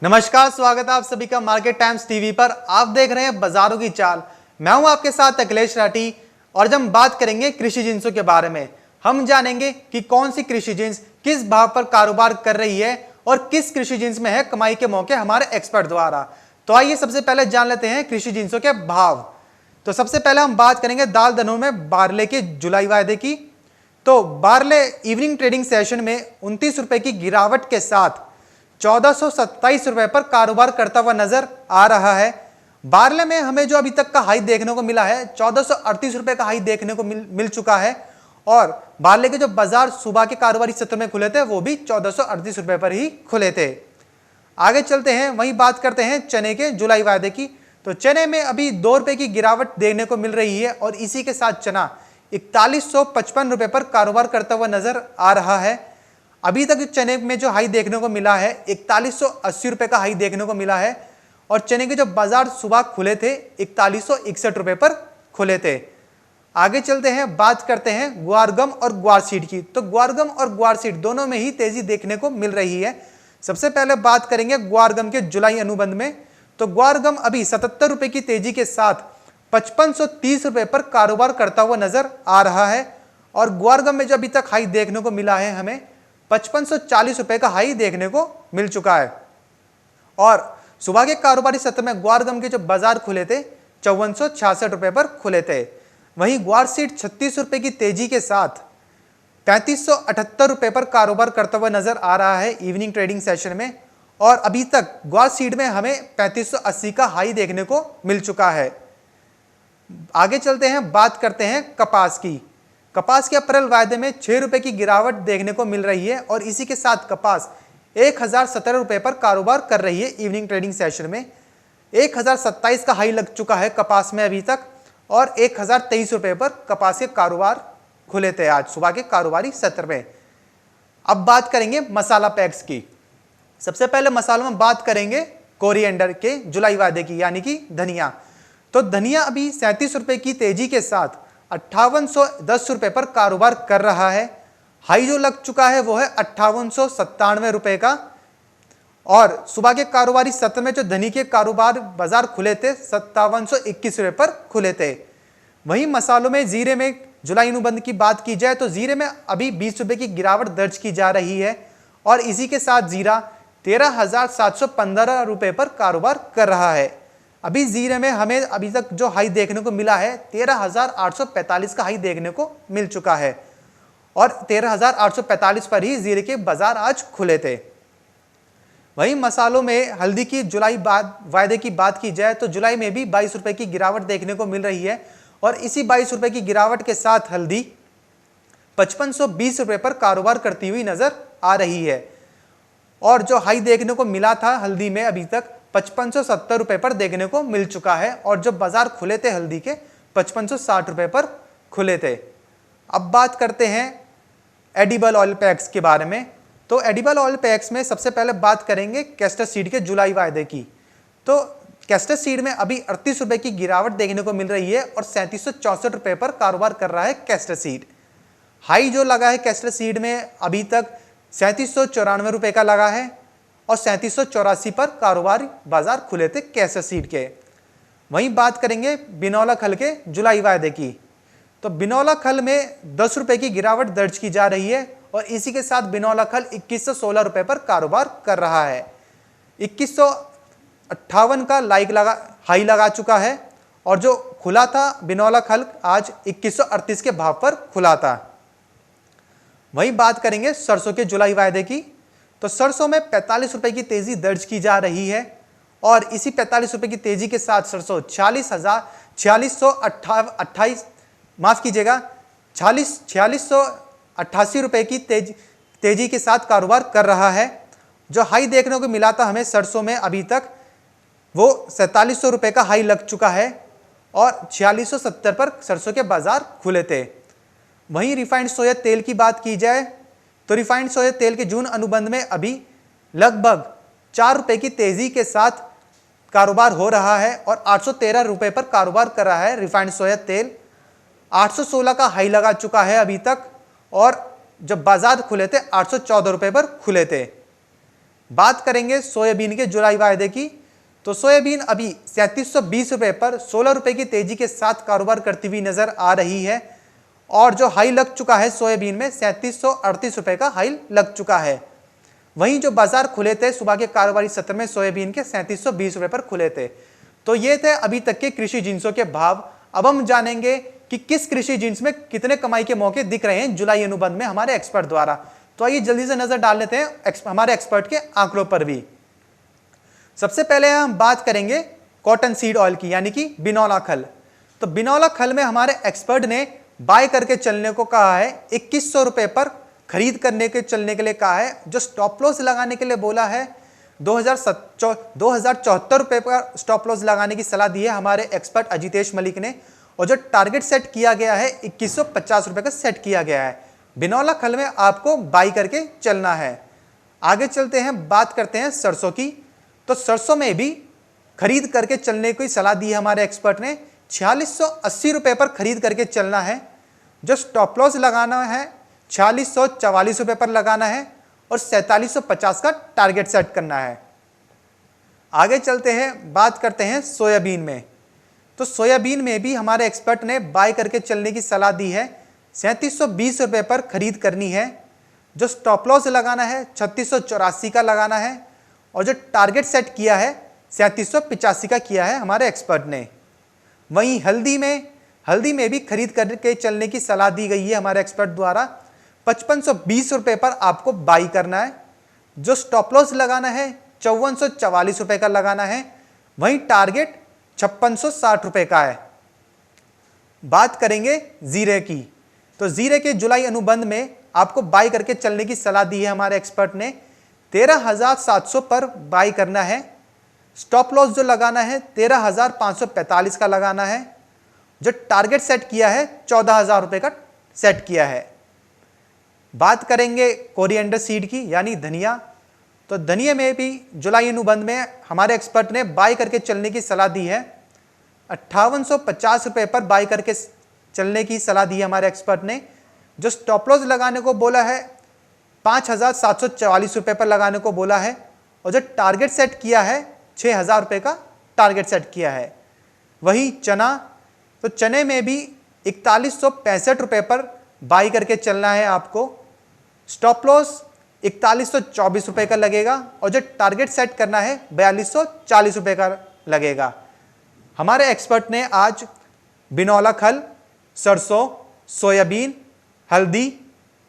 नमस्कार, स्वागत है आप सभी का मार्केट टाइम्स टीवी पर। आप देख रहे हैं बाजारों की चाल। मैं हूं आपके साथ अखिलेश राठी और जब हम बात करेंगे कृषि जिंसों के बारे में, हम जानेंगे कि कौन सी कृषि जिंस किस भाव पर कारोबार कर रही है और किस कृषि जिंस में है कमाई के मौके हमारे एक्सपर्ट द्वारा। तो आइए सबसे पहले जान लेते हैं कृषि जिंसों के भाव। तो सबसे पहले हम बात करेंगे दाल दलहनों में बारले के जुलाई वायदे की। तो बारले इवनिंग ट्रेडिंग सेशन में 29 रुपए की गिरावट के साथ 1427 रुपए पर कारोबार करता हुआ नजर आ रहा है। बारले में हमें जो अभी तक का हाई देखने को मिला है 1438 रुपए का हाई देखने को मिल चुका है और बारले के जो बाजार सुबह के कारोबारी सत्र में खुले थे वो भी 1438 रुपए पर ही खुले थे। आगे चलते हैं, वहीं बात करते हैं चने के जुलाई वायदे की। तो चने में अभी 2 रुपए की गिरावट देखने को मिल रही है और इसी के साथ चना 4155 रुपए पर कारोबार करता हुआ नजर आ रहा है। अभी तक चने में जो हाई देखने को मिला है 4180 रुपए का हाई देखने को मिला है और चने के जो बाजार सुबह खुले थे 4161 रुपए पर खुले थे। आगे चलते हैं, बात करते हैं ग्वारगम और ग्वार सीड की। तो ग्वारगम और ग्वार सीड दोनों में ही तेजी देखने को मिल रही है। सबसे पहले बात करेंगे ग्वारगम के जुलाई अनुबंध में। तो ग्वारगम अभी 77 रुपए की तेजी के साथ 5530 रुपए पर कारोबार करता हुआ नजर आ रहा है और ग्वारगम में जो अभी तक हाई देखने को मिला है हमें 5540 रुपए का हाई देखने को मिल चुका है और सुबह के कारोबारी सत्र में ग्वारगम के जो बाजार खुले थे 5466 रुपए पर खुले थे। वहीं ग्वार सीड 36 रुपए की तेजी के साथ 3578 रुपए पर कारोबार करता हुआ नजर आ रहा है इवनिंग ट्रेडिंग सेशन में और अभी तक ग्वार सीड में हमें 3580 का हाई देखने को मिल चुका है। आगे चलते हैं, बात करते हैं कपास की। कपास के अप्रैल वायदे में 6 रुपए की गिरावट देखने को मिल रही है और इसी के साथ कपास 1017 रुपए पर कारोबार कर रही है इवनिंग ट्रेडिंग सेशन में। 1027 का हाई लग चुका है कपास में अभी तक और 1023 रुपए पर कपास के कारोबार खुले थे आज सुबह के कारोबारी सत्र में। अब बात करेंगे मसाला पैक्स की। सबसे पहले मसालों में बात करेंगे कोरिएंडर के जुलाई वायदे की, यानी कि धनिया। तो धनिया अभी 37 रुपए की तेजी के साथ 5810 रुपए पर कारोबार कर रहा है। हाई जो लग चुका है वो है 5897 रुपए का और सुबह के कारोबारी सत्र में जो धनी के कारोबार बाजार खुले थे 5721 रुपए पर खुले थे। वहीं मसालों में जीरे में जुलाई अनुबंध की बात की जाए तो जीरे में अभी 20 रुपए की गिरावट दर्ज की जा रही है और इसी के साथ जीरा 13,715 रुपए पर कारोबार कर रहा है। अभी जीरे में हमें अभी तक जो हाई देखने को मिला है 13,845 का हाई देखने को मिल चुका है और 13,845 पर ही जीरे के बाजार आज खुले थे। वहीं मसालों में हल्दी की जुलाई वायदे की बात की जाए तो जुलाई में भी 22 रुपए की गिरावट देखने को मिल रही है और इसी 22 रुपए की गिरावट के साथ हल्दी 5520 रुपए पर कारोबार करती हुई नजर आ रही है और जो हाई देखने को मिला था हल्दी में अभी तक 5570 रुपए पर देखने को मिल चुका है और जो बाजार खुले थे हल्दी के 5560 रुपए पर खुले थे। अब बात करते हैं एडिबल ऑयल पैक्स के बारे में। तो एडिबल ऑयल पैक्स में सबसे पहले बात करेंगे कैस्टर सीड के जुलाई वायदे की। तो कैस्टर सीड में अभी 38 रुपए की गिरावट देखने को मिल रही है और 3764 रुपए पर कारोबार कर रहा है कैस्टर सीड। हाई जो लगा है कैस्टर सीड में अभी तक 3794 रुपए का लगा है और 3784 पर कारोबारी बाजार खुले थे कैस्टर सीड के। वहीं बात करेंगे बिनौला खल के जुलाई वायदे की। तो बिनौला खल में 10 रुपए की गिरावट दर्ज की जा रही है और इसी के साथ बिनौला खल 2116 रुपए पर कारोबार कर रहा है। 2158 का हाई लगा चुका है और जो खुला था बिनौला खल आज 2138 के भाव पर खुला था। वहीं बात करेंगे सरसों के जुलाई वायदे की। तो सरसों में 45 रुपए की तेजी दर्ज की जा रही है और इसी 45 रुपए की तेजी के साथ सरसों 4688 रुपए की तेजी के साथ कारोबार कर रहा है। जो हाई देखने को मिला था हमें सरसों में अभी तक वो 4700 रुपए का हाई लग चुका है और 4670 पर सरसों के बाजार खुले थे। वहीं रिफाइंड सोया तेल की बात की जाए तो रिफाइंड सोया तेल के जून अनुबंध में अभी लगभग 4 रुपए की तेजी के साथ कारोबार हो रहा है और 813 रुपए पर कारोबार कर रहा है रिफाइंड सोया तेल। 816 का हाई लगा चुका है अभी तक और जब बाजार खुले थे 814 रुपए पर खुले थे। बात करेंगे सोयाबीन के जुलाई वायदे की, तो सोयाबीन अभी 3720 रुपये पर 16 रुपये की तेजी के साथ कारोबार करती हुई नजर आ रही है और जो हाई लग चुका है सोयाबीन में 3738 रुपये का हाई लग चुका है। वहीं जो बाजार खुले थे सुबह के कारोबारी सत्र में सोयाबीन के 3720 रुपये पर खुले थे। तो ये थे अभी तक के कृषि जिंसों के भाव। अब हम जानेंगे कि किस कृषि जिंस में कितने कमाई के मौके दिख रहे हैं जुलाई अनुबंध में हमारे एक्सपर्ट द्वारा। तो आइए जल्दी से नजर डाल लेते हैं हमारे एक्सपर्ट के आंकड़ों पर भी। सबसे पहले हम बात करेंगे कॉटन सीड ऑयल की, यानी कि बिनौला खल। तो बिनौला खल में हमारे एक्सपर्ट ने बाय करके चलने को कहा है, 2100 रुपये पर खरीद करने के चलने के लिए कहा है। जो स्टॉप लॉस लगाने के लिए बोला है 2074 रुपये पर स्टॉप लॉस लगाने की सलाह दी है हमारे एक्सपर्ट अजितेश मलिक ने। और जो टारगेट सेट किया गया है 2150 रुपये का सेट किया गया है। बिनौला खल में आपको बाई करके चलना है। आगे चलते हैं, बात करते हैं सरसों की। तो सरसों में भी खरीद करके चलने की सलाह दी है हमारे एक्सपर्ट ने। 4680 रुपये पर खरीद करके चलना है। जो स्टॉप लॉस लगाना है 4644 रुपये पर लगाना है और 4750 का टारगेट सेट करना है। आगे चलते हैं, बात करते हैं सोयाबीन में। तो सोयाबीन में भी हमारे एक्सपर्ट ने बाय करके चलने की सलाह दी है। 3720 रुपये पर खरीद करनी है। जो स्टॉप लॉस लगाना है 3684 का लगाना है और जो टारगेट सेट किया है 3785 का किया है हमारे एक्सपर्ट ने। वहीं हल्दी में भी खरीद करके चलने की सलाह दी गई है हमारे एक्सपर्ट द्वारा। 5520 रुपये पर आपको बाई करना है। जो स्टॉप लॉस लगाना है 5444 रुपये का लगाना है। वहीं टारगेट 5660 रुपये का है। बात करेंगे जीरे की। तो जीरे के जुलाई अनुबंध में आपको बाई करके चलने की सलाह दी है हमारे एक्सपर्ट ने। 13700 पर बाई करना है। स्टॉप लॉस जो लगाना है 13545 का लगाना है। जो टारगेट सेट किया है 14000 रुपये का सेट किया है। बात करेंगे कोरिएंडर सीड की, यानी धनिया। तो धनिया में भी जुलाई अनुबंध में हमारे एक्सपर्ट ने बाई करके चलने की सलाह दी है। 5850 रुपये पर बाई करके चलने की सलाह दी है हमारे एक्सपर्ट ने। जो स्टॉप लॉस लगाने को बोला है 5744 रुपये पर लगाने को बोला है और जो टारगेट सेट किया है 6000 रुपये का टारगेट सेट किया है। वही चना, तो चने में भी 4165 रुपये पर बाई करके चलना है आपको। स्टॉप लॉस 4124 रुपये का लगेगा और जो टारगेट सेट करना है 4240 रुपये का लगेगा। हमारे एक्सपर्ट ने आज बिनौला खल, सरसों, सोयाबीन, हल्दी,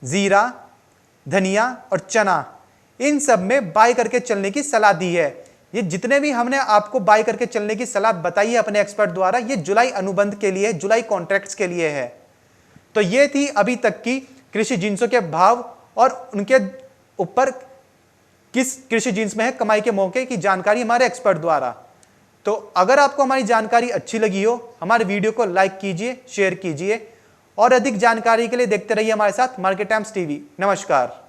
जीरा, धनिया और चना, इन सब में बाई करके चलने की सलाह दी है। ये जितने भी हमने आपको बाई करके चलने की सलाह बताई है अपने एक्सपर्ट द्वारा, ये जुलाई अनुबंध के लिए, जुलाई कॉन्ट्रैक्ट्स के लिए है। तो ये थी अभी तक की कृषि जिंसों के भाव और उनके ऊपर किस कृषि जिंस में है कमाई के मौके की जानकारी हमारे एक्सपर्ट द्वारा। तो अगर आपको हमारी जानकारी अच्छी लगी हो, हमारे वीडियो को लाइक कीजिए, शेयर कीजिए और अधिक जानकारी के लिए देखते रहिए हमारे साथ मार्केट टाइम्स टीवी। नमस्कार।